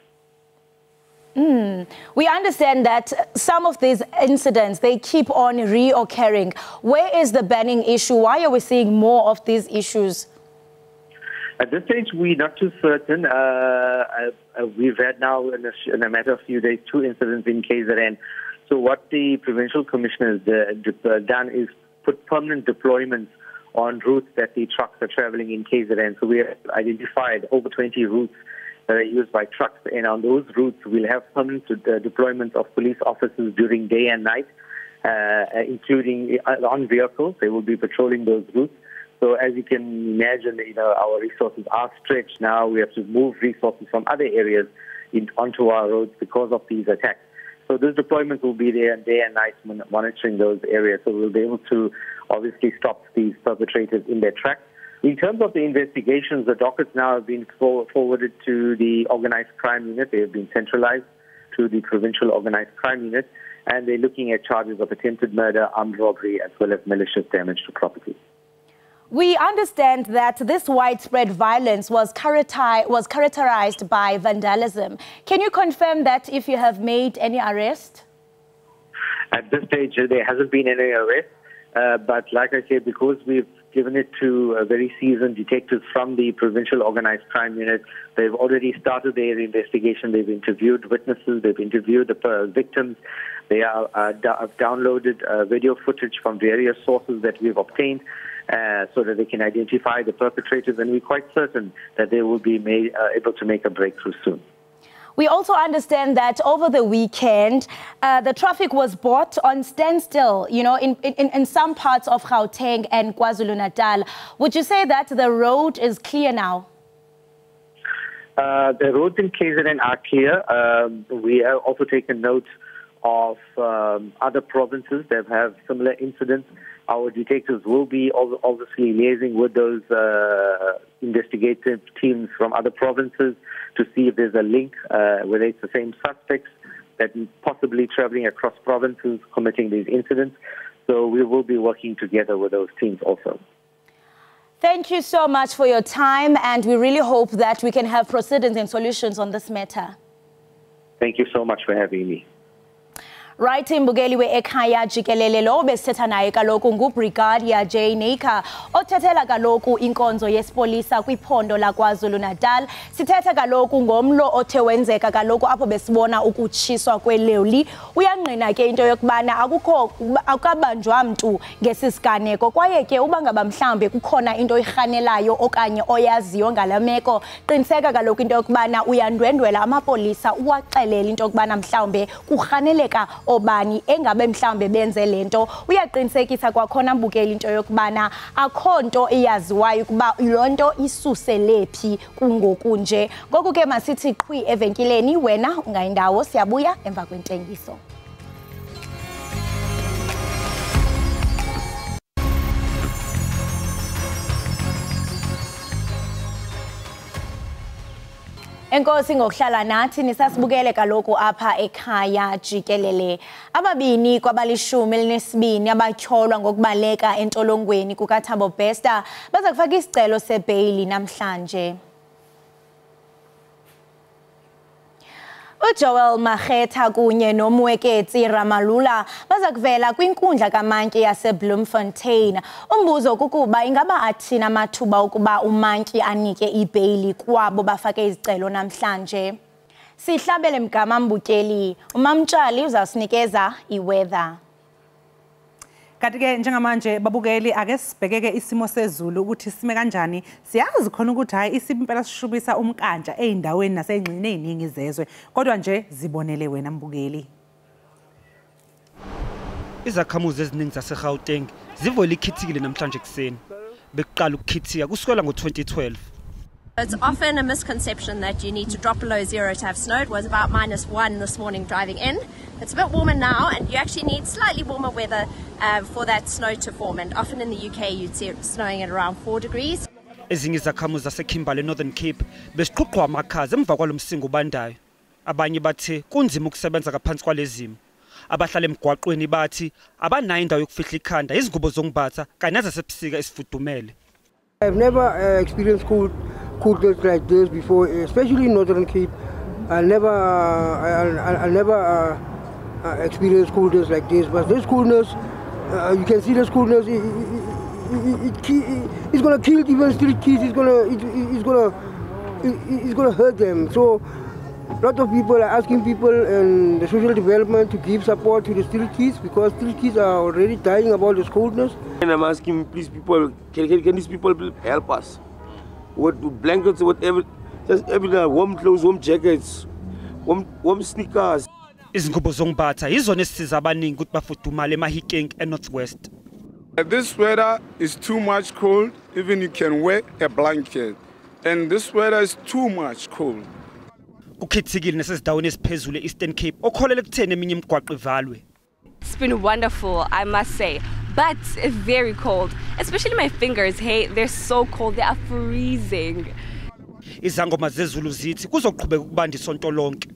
We understand that some of these incidents, they keep on reoccurring. Where is the banning issue? Why are we seeing more of these issues? At this stage, we're not too certain. We've had now, in a matter of few days, 2 incidents in KZN. So what the Provincial Commissioner has done is put permanent deployments on routes that the trucks are traveling in KZN. So we have identified over 20 routes that are used by trucks, and on those routes we'll have permanent deployments of police officers during day and night, including on vehicles. They will be patrolling those routes. So as you can imagine, our resources are stretched now. We have to move resources from other areas onto our roads because of these attacks. So those deployments will be there day and night monitoring those areas. So we'll be able to obviously stop these perpetrators in their tracks. In terms of the investigations, the dockets now have been forwarded to the Organized Crime Unit. They have been centralized to the Provincial Organized Crime Unit, and they're looking at charges of attempted murder, armed robbery, as well as malicious damage to property. We understand that this widespread violence was characterized by vandalism. Can you confirm that if you have made any arrest? At this stage, there hasn't been any arrest. But like I said, because we've given it to very seasoned detectives from the Provincial Organized Crime Unit, they've already started their investigation. They've interviewed witnesses. They've interviewed the victims. They have downloaded video footage from various sources that we've obtained so that they can identify the perpetrators. And we're quite certain that they will be able to make a breakthrough soon. We also understand that over the weekend, the traffic was brought on standstill, in some parts of Gauteng and KwaZulu-Natal. Would you say that the road is clear now? The roads in KZN are clear. We have also taken note of other provinces that have similar incidents. Our detectives will be obviously liaising with those investigative teams from other provinces to see if there's a link, whether it's the same suspects that possibly traveling across provinces committing these incidents. So we will be working together with those teams also. Thank you so much for your time, and we really hope that we can have proceedings and solutions on this matter. Thank you so much for having me. Right, imbukeli we-Ekhaya Jikelele lo besithetha naye kaloku nguBrigadier J Naker othathela kaloku inkonzo yespolisa kwiphondo laKwaZulu-Natal. Sithetha kaloku ngomlo othe wenzeka kaloku apho besibona ukutshiswa kweloli. Uyangqina ke into yokubana akabanjwa mntu ngesisiganeko, kwaye ke uba ngaba mhlambe kukhona into oyirhanelayo okanye oyaziyo ngalameko, qiniseka kaloku into yokubana uyandwendwela amapolisa uwaxelela into yokubana mhlambe kurhaneleka obani engabe mhlambe benze lento. Uyaqinisekisa kwakhona mbukeli into yokubana akho nto iyaziwayo kuba lonto isuselephi kungoku nje. Ngoku ke masithi qhwi evenkileni, wena ungayindawo, siyabuya emva kwentengiso. Enkosi ngokuhlala nathi nisasibukele kaloku apha ekhaya Jikelele. Ababini kwabalishumi elinesibini abatyholwa ngokubaleka entolongweni kukaThabo Bester baza kufaka isicelo sebeyili namhlanje. Joel Mageta kunye nomweketsi Ramalula baza kuvela kwinkundla kaMantyi yaseBloemfontein. Umbuzo kukuba ingaba athina amathuba ukuba uMantyi anike ibeyili kwabo bafake izicelo namhlanje. Sihlabele Mgama Mbukeli, uMamtshali uzasinikeza iweather. Kanti ke njengamanje babukeli ake sibhekeke isimo sezulu ukuthi sime kanjani. Siyazi khona ukuthi hayi isimo impela sishubisa umkanja eindaweni nasengxini eziningi zezwe. Kodwa nje zibonele wena mbukeli. Izakhamuzi eziningi zaseGauteng zivole ikhithikile namhlanje kuseni. Bekuqala ukukhithika kusukela ngo-2012. It's often a misconception that you need to drop below zero to have snow. It was about -1 this morning driving in. It's a bit warmer now, and you actually need slightly warmer weather for that snow to form. And often in the UK, you'd see it snowing at around 4 degrees. Ezinye izakhamuzi zaseKimberley Northern Cape besiqhuqwa amakhaza emva kwalomsingo ubandayo. Abanye bathe kunzima ukusebenza ngaphansi kwalezimo. Abahlala emgwaqweni bathi abanayo indawo yokufihla ikhanda, izingubo zongibatha kanye nazasebusika esifudumele. I've never experienced coolness like this before, especially in Northern Cape. I'll never experience coolness like this. But this coolness, you can see this coolness. It's gonna kill even street kids. It's gonna hurt them. So, a lot of people are asking people and the social development to give support to the street kids because street kids are already dying about this coldness. And I'm asking, please, people, can these people help us? With blankets, whatever, just everything, warm clothes, warm jackets, warm sneakers. Izingubo zongibatha izona esisiza abaningi ukuthi bafudumale eMahikeng eNorthwest. This weather is too much cold, even you can wear a blanket. And this weather is too much cold. Kukhithikile nasezindaweni eziphezulu eEastern Cape okholela ekutheni eminye imigwaqo ivalwe. It's been wonderful, I must say, but very cold. Especially my fingers, hey, they're so cold, they are freezing. Izangoma zezulu zithi kuzoqhubeka ukubanda isonto lonke.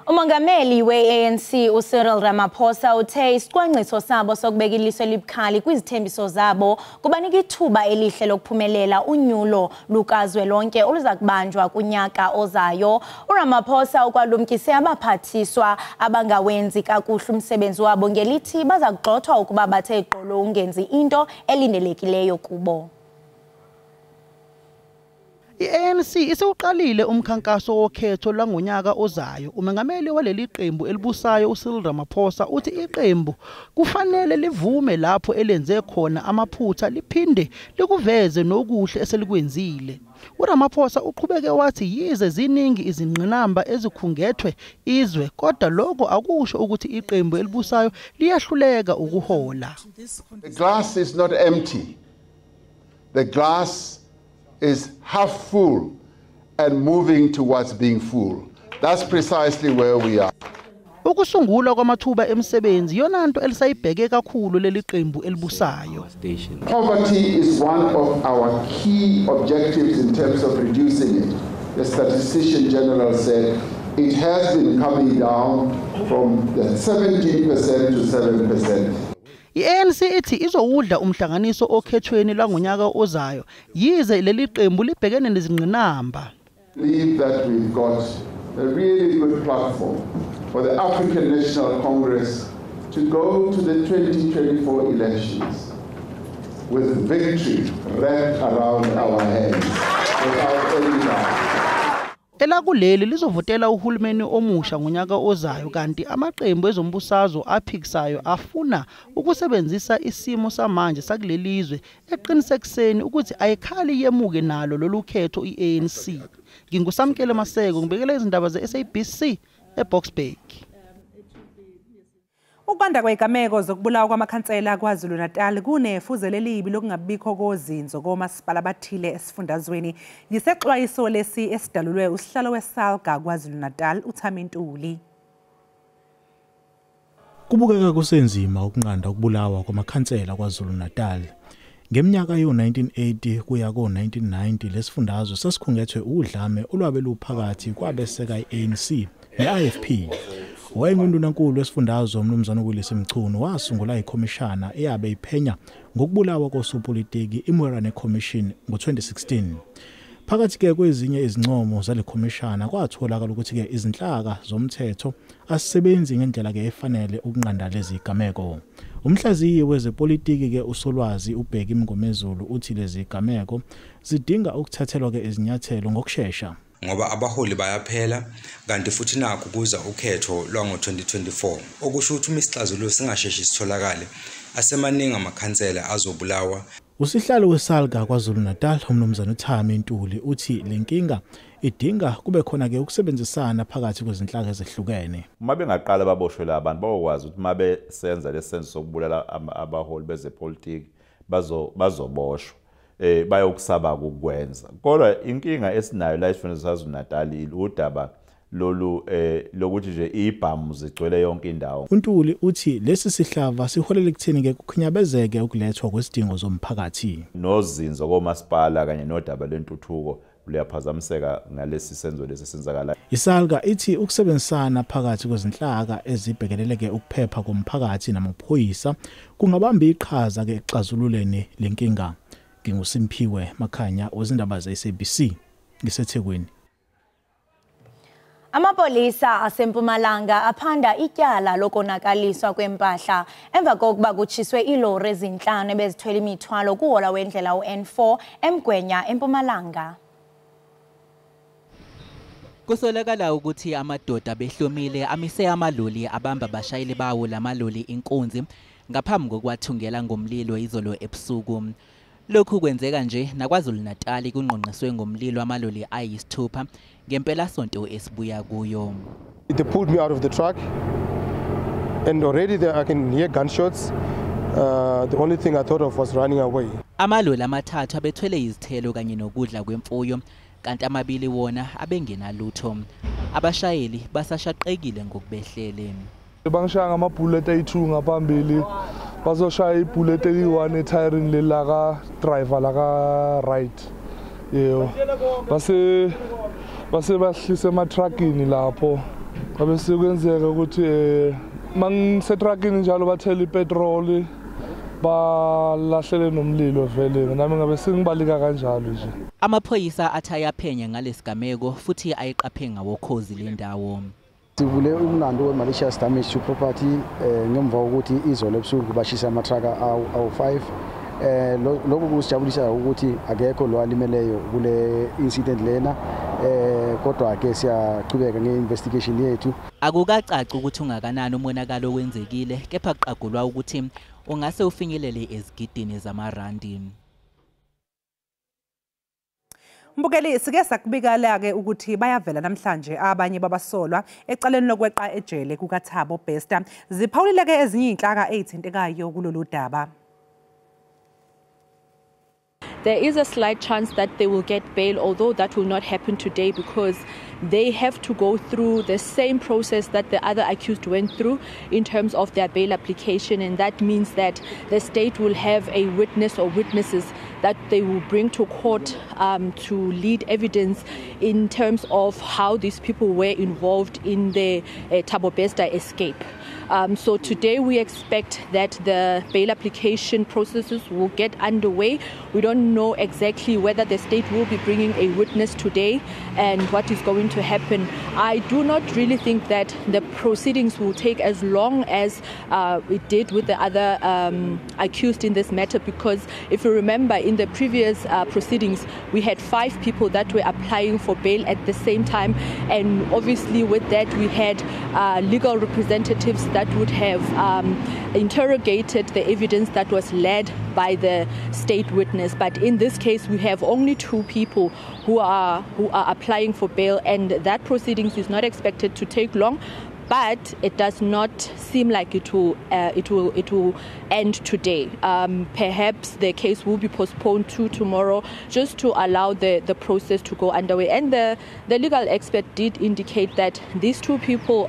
Umongameli we-ANC uCyril Ramaphosa uthe isicwangciso sabo sokubeka ilizwe elibukhali kwizithembiso zabo kubanika ithuba elihle lokuphumelela unyulo lukazwelonke oluza kubanjwa kunyaka ozayo. uRamaphosa ukwalumkise abaphathiswa abangawenzi kakuhle umsebenzi wabo ngelithi baza kugxothwa ukuba bathe iqolo ungenzi into elindelekileyo kubo. I-ANC isewuqalile umkhankaso wokhetho langonyaka ozayo. Umengameli waleli qembu elibusayo uCyril Ramaphosa uthi iqembu kufanele livume lapho elenze khona amaphutha liphinde likuveze nokuhle eselikwenzile. uRamaphosa uqhubeke wathi yize ziningi izingqinamba ezikhungethwe izwe kodwa lokho akusho ukuthi iqembu elibusayo liyahluleka ukuhola. The glass is not empty. The glass is half full and moving towards being full. That's precisely where we are. Ukusungulwa kwamathuba emisebenzi yona nto elisayibheke kakhulu leli qembu elibusayo. Poverty is one of our key objectives in terms of reducing it. The Statistician General said it has been coming down from the 17% to 7%. I-ANC ithi izowudla umhlanganiso okhethweni langonyaka ozayo yize leli qembu libhekene nezingqinamba. Believe that we've got a really good platform for the African National Congress to go to the 2024 elections with victory wrapped around our hands without any doubt. Elakuleli lizovotela uhulumeni omusha ngonyaka ozayo kanti amaqembu ezombusazwe aphikisayo afuna ukusebenzisa isimo samanje sakulelizwe eqinisekiseni ukuthi ayikhali yemuke nalo lolu khetho i-ANC. Ngingusamkele Maseko ngibekela izindaba ze-SABC eBoksburg. Ukwanda kwezigameko zokubulawa kwamakhansela kwaZulu-Natal kunefuze lelibi lokungabikho kozinzo komasipala abathile esifundazweni. Yisexwayiso lesi esidalulwe usihlalo weSalga kwaZulu-Natal uThamintuli. Kubukeka kusenzima ukunqanda ukubulawa kwamakhansela kwaZulu-Natal. Ngeminyaka yo-1980 kuya ko-1990 lesifundazwe sesikhungethwe udlame olwabe luphakathi kwabeseka i-ANC ne-IFP. Wayengundunankulu wesifundazwe umnumzana uWillis Mchunu wasungula ikhomishana eyabe iphenya ngokubulawa kosopolitiki iMorane Commission ngo-2016. Phakathi ke kwezinye izincomo zale khomishana kwatholakala ukuthi ke izinhlaka zomthetho asisebenzi ngendlela ke efanele ukunqanda lezi igameko. Umhlaziyi wezepolitiki ke usolwazi uBheki Mngomezulu uthi lezi igameko zidinga ukuthathelwa ke izinyathelo ngokusheshsha. Ngoba abaholi bayaphela kanti futhi nakho kuza ukhetho lwango-2024 okusho ukuthi uma isixazululo singasheshi sitholakale asemaningi amakhansela azobulawa. Usihlalo weSalga kwaZulu Natal umnumzana uThami Ntuli uthi lenkinga idinga kube khona ke ukusebenzisana phakathi kwezinhlaka ezehlukene. Uma bengaqala baboshwe abantu bakwazi ukuthi uma besenza lesenzo sokubulala abaholi bezepolitiki bazoboshwa. Bayokusaba ukukwenza. Kodwa inkinga esinayo la isifundazwe saZulu Natal udaba lolu lokuthi nje ibhamu zigcwele yonke indawo. uNtuli uthi lesi sihlava siholela ekutheni ke kukhinyabezeke ukulethwa kwesidingo zomphakathi. Nozinzo komasipala kanye nodaba lentuthuko luyaphazamiseka ngalesi senzo lesenzakala. ISalga ithi ukusebenzisana phakathi kwezinhlaka ezibhekeleleke ukuphepha komphakathi namaphoyisa kungabamba iqhaza ke exazululeni lenkinga. NginguSimphiwe Makhanya wezindaba ze-SABC ngiseThekwini. Amapolisa asempumalanga aphanda ityala lokonakaliswa kwempahla emva kokuba kutshiswe ilori ezinhlanu ebezithwele imithwalo kuhola wendlela u-N4 eMgwenya eMpumalanga. Kusolakala ukuthi amadoda behlomile amise amaloli abamba abashayeli bawo lamaloli inkunzi ngaphambi kokwathungela ngomlilo izolo ebusuku. Lokhu kwenzeka nje naKwaZulu Natal kunqonqiswe ngomlilo amaloli ayisithupha ngempela sonto esibuya kuyo. They pulled me out of the truck and already there I can hear gunshots. The only thing I thought of was running away. Amaloli amathathu abethwele izithelo kanye nokudla kwemfuyo kanti amabili wona abengenalutho. Abashayeli basashaqekile ngokubehlele. Bangishaya ngamabullet ayi2 ngaphambili. Bazoshaya ibullet eyi1 ethiring lelaka driver laka right. Yebo. Base bahlise ematrukini lapho. Babe sekwenzeka ukuthi mangise truckini njalo bathela ipetrol balahlele nomlilo vele nami ngabe sengibalika kanjalo nje. Amaphoyisa athayaphenye ngalesigameko futhi ayiqaphe ngawokhozi lendawo. Sivule umlando we-malicious damage to property ngemva ukuthi izolo ebusuku bashisa amatraka awu5 lokho kusijabulisa ukuthi akekho lo alimeleyo kule incident lena kodwa ke siyaqhubeka nge-investigation yethu. Akukacaci ukuthi ungakanani umonakalo wenzekile kepha kuqagulwa ukuthi ungase ufinyelele ezigidini zamarandi. Mbukeli sike sakubikala ke ukuthi bayavela namhlanje abanye babasolwa ecaleni lokweqa ejele kukaThabo Bester. Ziphawulile ke ezinye inhlaka ezithintekayo kulolu daba. There is a slight chance that they will get bail, although that will not happen today because they have to go through the same process that the other accused went through in terms of their bail application, and that means that the state will have a witness or witnesses that they will bring to court to lead evidence in terms of how these people were involved in the Thabo Bester escape. So today we expect that the bail application processes will get underway. We don't know exactly whether the state will be bringing a witness today and what is going to happen. I do not really think that the proceedings will take as long as it did with the other accused in this matter, because if you remember in the previous proceedings we had 5 people that were applying for bail at the same time, and obviously with that we had legal representatives that would have interrogated the evidence that was led by the state witness. But in this case we have only 2 people who are applying for bail, and that proceedings is not expected to take long. but it does not seem like it will end today. Perhaps the case will be postponed to tomorrow, just to allow the process to go underway. And the legal expert did indicate that these two people,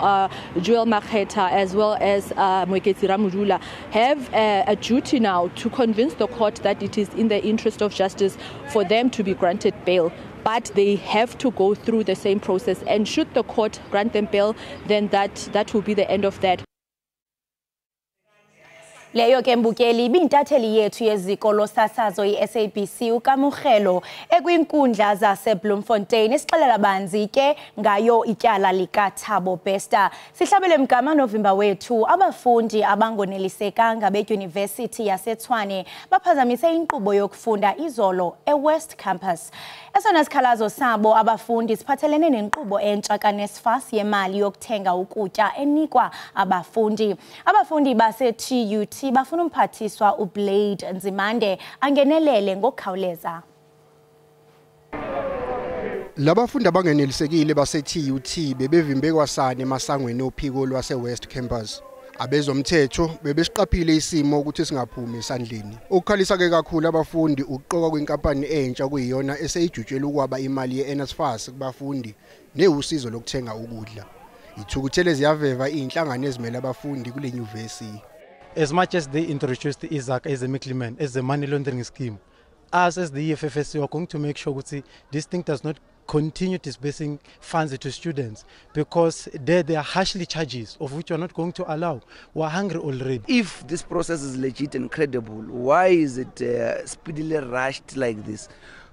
Joel Makheta as well as Mwekezi Ramudula, have a duty now to convince the court that it is in the interest of justice for them to be granted bail. But they have to go through the same process, and should the court grant them bail, then that will be the end of that. Leyo ke mbukeli ibintatheli yethu yeziko losasazo iSABC uKamugelo ekwinkundla zaseBloemfontein esixelela banzi ke ngayo ityala likaThabo Bester. Sihlabele mgama November wethu abafundi abangonelisekanga beYunivesithi yaseTshwane baphazamise inkqubo yokufunda izolo eWest Campus. Esona sikhalazo sabo abafundi siphathelene nenkqubo entsha kaNSFAS yemali yokuthenga ukutya enikwa abafundi. Abafundi base-TUT bafuna umphathiswa uBlade Nzimande angenelele ngokukhawuleza. Labafundi abangenelisekile base-TUT bebevimbe kwasane emasangweni ophiko lwase-West Campus. Abezomthetho bebesiqaphile isimo ukuthi singaphumi esandleni. Ukukhalisa ke kakhulu abafundi ukuqoka kwenkampani entsha kuyiyona eseyijutshela ukwaba imali ye-NSFAS kubafundi neusizo lokuthenga ukudla. Ithukuthele ziyaveva inhlangano ezimele abafundi kule nyuvesi. As much as they introduced Izaka as a middleman, as a money laundering scheme, us as the EFFSC are going to make sure that this thing does not continue disbursing funds to students, because there are harshly charges of which we are not going to allow. We are hungry already. If this process is legit and credible, why is it speedily rushed like this?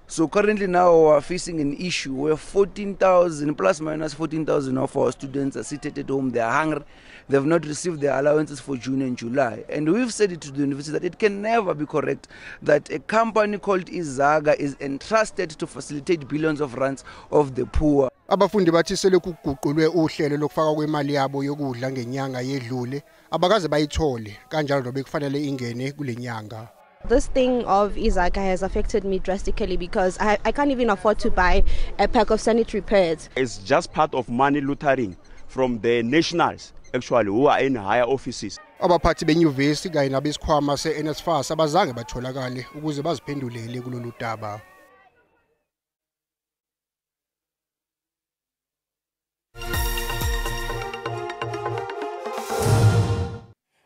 So currently now we are facing an issue where 14,000 plus minus 14,000 of our students are seated at home. They are hungry. They have not received their allowances for June and July. And we've said it to the university that it can never be correct that a company called Izaga is entrusted to facilitate billions of rands of the poor. Abafundi bathi sele kuguqulwe uhlelo lokufaka kwemali yabo yokudla ngenyanga yedlule abakaze bayithole kanjalo nobe kufanele ingene kule nyanga. This thing of Izaka has affected me drastically because I can't even afford to buy a pack of sanitary pads. It's just part of money laundering from the nationals actually who are in higher offices. Abaphathi benyuvesi kanye nabesikhwama se-NSFAS abazange batholakale ukuze baziphendulele kulolu daba.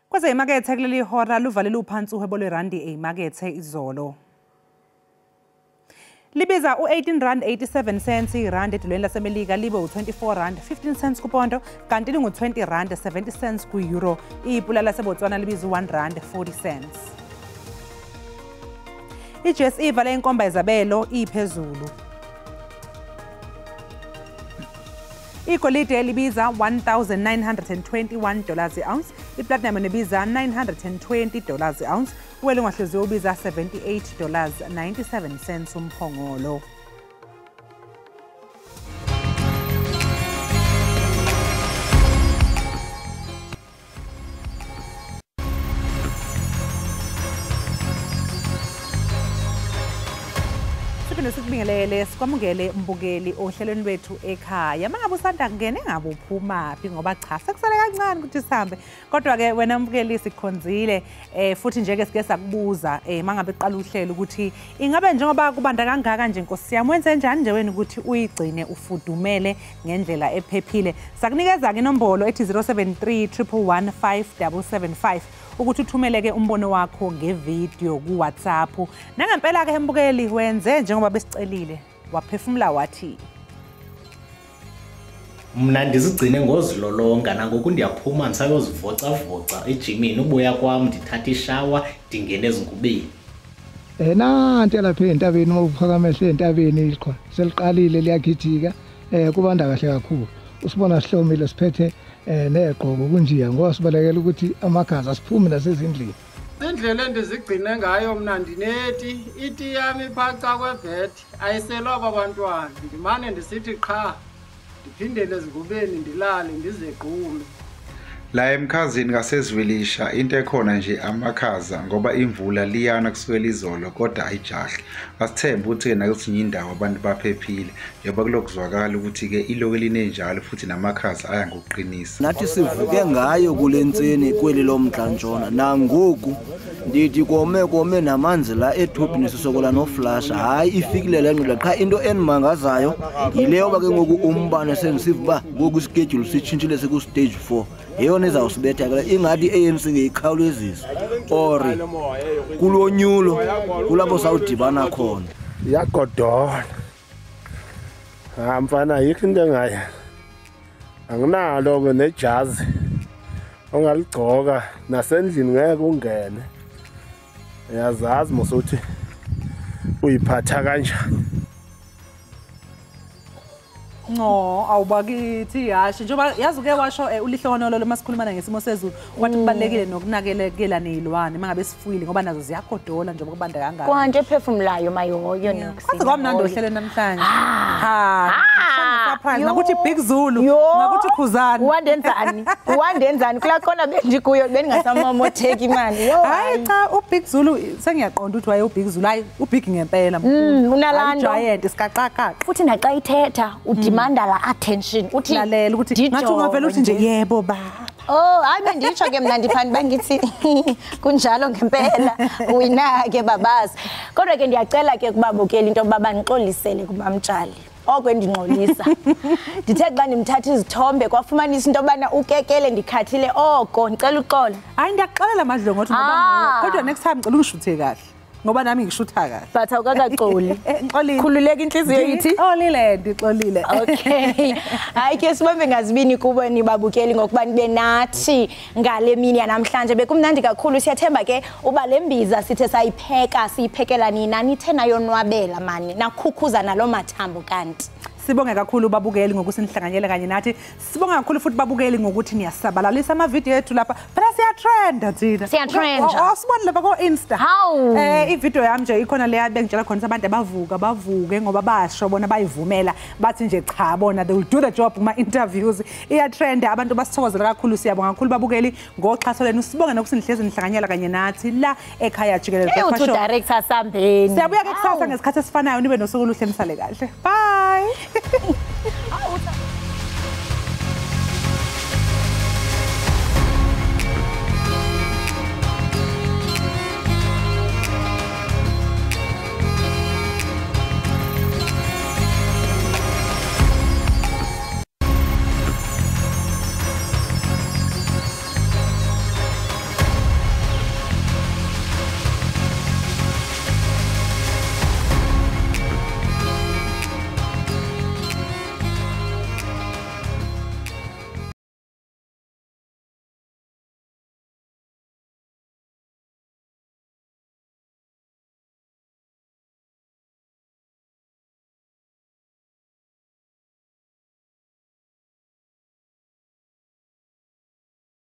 Kweze imakethe kuleli hora luvalele uphansi uhwebo lwerandi emakethe izolo. Libiza u18.87 irandi edolweni lasemelika libe u24.15 kupondo kanti lingu20.70 ku-euro. Ipula laseBotswana libiza u1.40. IGSE ivale inkomba yezabelo iphezulu. Igolide libiza $1,921 a-ounce, iplatinum libiza $920 a-ounce, uwele ngahleziyo ubiza $78.97 umphongolo. Sikubingelele sikwamukele mbukeli ohlelweni lwethu ekhaya. Mangabe usanda kungena engabe uphuma phi ngoba cha sekusale kancane ukuthi sihambe. Kodwa ke wena mbukeli sikhonzile futhi nje ke sike sakubuza mangabe iqala uhlelo ukuthi ingabe njengoba kubanda kangaka nje Nkosi yami wenze njani nje wena ukuthi uyigcine ufudumele ngendlela ephephile. Sakunikeza ke inombolo ethi 073 111 5775 ukuthi uthumele ke umbono wakho ngevideo ku WhatsApp. Nangempela ke mbukeli wenze njengoba besicelile waphefumula wathi Mna ndizigcine ngozilolonga nangoku ndiyaphuma ndisayozivoca ejimini ubuya kwami ndithatha ishawa ndingena ezingubeni. Nanti lapha entabeni mawuphakamela entabeni iqhwa seliqalile liyagijika kubanda kahle kakhulu. Usibona sihlomile siphethe neqhoko kunjiya ngoba sibalekela ukuthi amagazi asiphume nasezindlini. Indlela endizigcine ngayo mna ndineti iti yami phaca kwebhethi ayiselwa abantwana ndimane ndisithi qha ndiphindele ezingubeni ndilale ndizequme. La emkhazini kaSeziwilisha into ekhona nje amakhaza ngoba imvula liyana kusukela izolo kodwa ayijahle. Asithemba ukuthi na kwezinye indawo abantu baphephile njengoba kulokuzwakala ukuthi ke iloko linenjalo futhi namakhaza aya ngokuqinisa. Nathi sivuke ngayo kulenseni kweli lomntlanjona nangoku ndithi kome namanzi la ethopini sisokola no flash hayi ifikile le ngqola qha into enimangazayo yileyo ba ke ngoku umbane sengisiva ba ngoku ischedule sitshintshile seku stage 4 yeyona izawusibetha ke ingathi ANC ngeyikhawulezisa or kulonyulo kulapho sawudibana khona yagodona mfana yikho into engaya anginalo ke nejazi ongaligcoka nasendlini ngeke ungene yazazi mosuthi uyiphatha kanjani. No, awubakithi yashi njengoba yazi uke washo ulihlonolo lomasikhulumana ngesimo sezulu wathi kubalekile nokunakelekela nezilwane mangabe sifuyile ngoba nazo ziyagodola njengoba kubanda kangaka. Konje ephefumulayo mayoyo nokusi. Azikwamnandi ohlele namhlanje. Surprise ngakuthi Big Zulu ngakuthi Khuzani. Wandenzani kula khona bendikuyo beningasamamotheki imali. Hayi cha uBig Zulu sengiyaqonda ukuthi waye uBig Zulu hayi uBig ngempela mkhulu. Unalando. Giant isikaqaqaqa. Futhi naxa ithetha udimanda la attention uthi lalela ukuthi ngathi ungavela uthi nje yebo baba. Oh hayi bendisho ke mina ndiphani bangithi kunjalo ngempela uyinake babazi. Kodwa ke ndiyacela ke kubabukeli into baba nixolisele kubamtshali. Okwendingxolisa ndithe xa ndimthatha izithombe kwafumanisa into bana ukekele ndikhathile oko ngicela uxolo. Hayi ndiyaxolela amadlo ngothi ngoba kodwa next time ngicela ungishuthe kahle ngoba nami ngishutha kahle. But awukakaxoli. Khululeka inhliziyo yithi xolile ndixolile. Okay. Hayi ke sibambe ngazibini kubo nibabukeli ngokuba nibe nathi ngale mini yanamhlanje bekumnandi kakhulu siyathemba ke uba lembiza sithe sayipheka siyiphekela nina nithe nayo nwabela mani nakhukhuza nalo mathambo kanti. Sibonge kakhulu babukeli ngokusinihlanganyela kanye nathi. Sibonge kakhulu futhi babukeli ngokuthi niyasabalalisa ama video ethu lapha. Phela siya trend thina. Siya trend. Asibone lapha ko Insta. How? I video yami nje ikhona leya bengitshela khona abantu bavuke ngoba basho bona bayivumela bathi nje cha bona they will do the job kuma interviews. Iya trend abantu basithokozela kakhulu siyabonga kakhulu babukeli ngoxhaso lenu. Sibonge nokusinihleze nihlanganyela kanye nathi la ekhaya Jikelele breakfast show. Director Sambeni. Siyabuya ke kusasa ngesikhathi esifanayo nibe nosuku oluhle nisale kahle. Bye.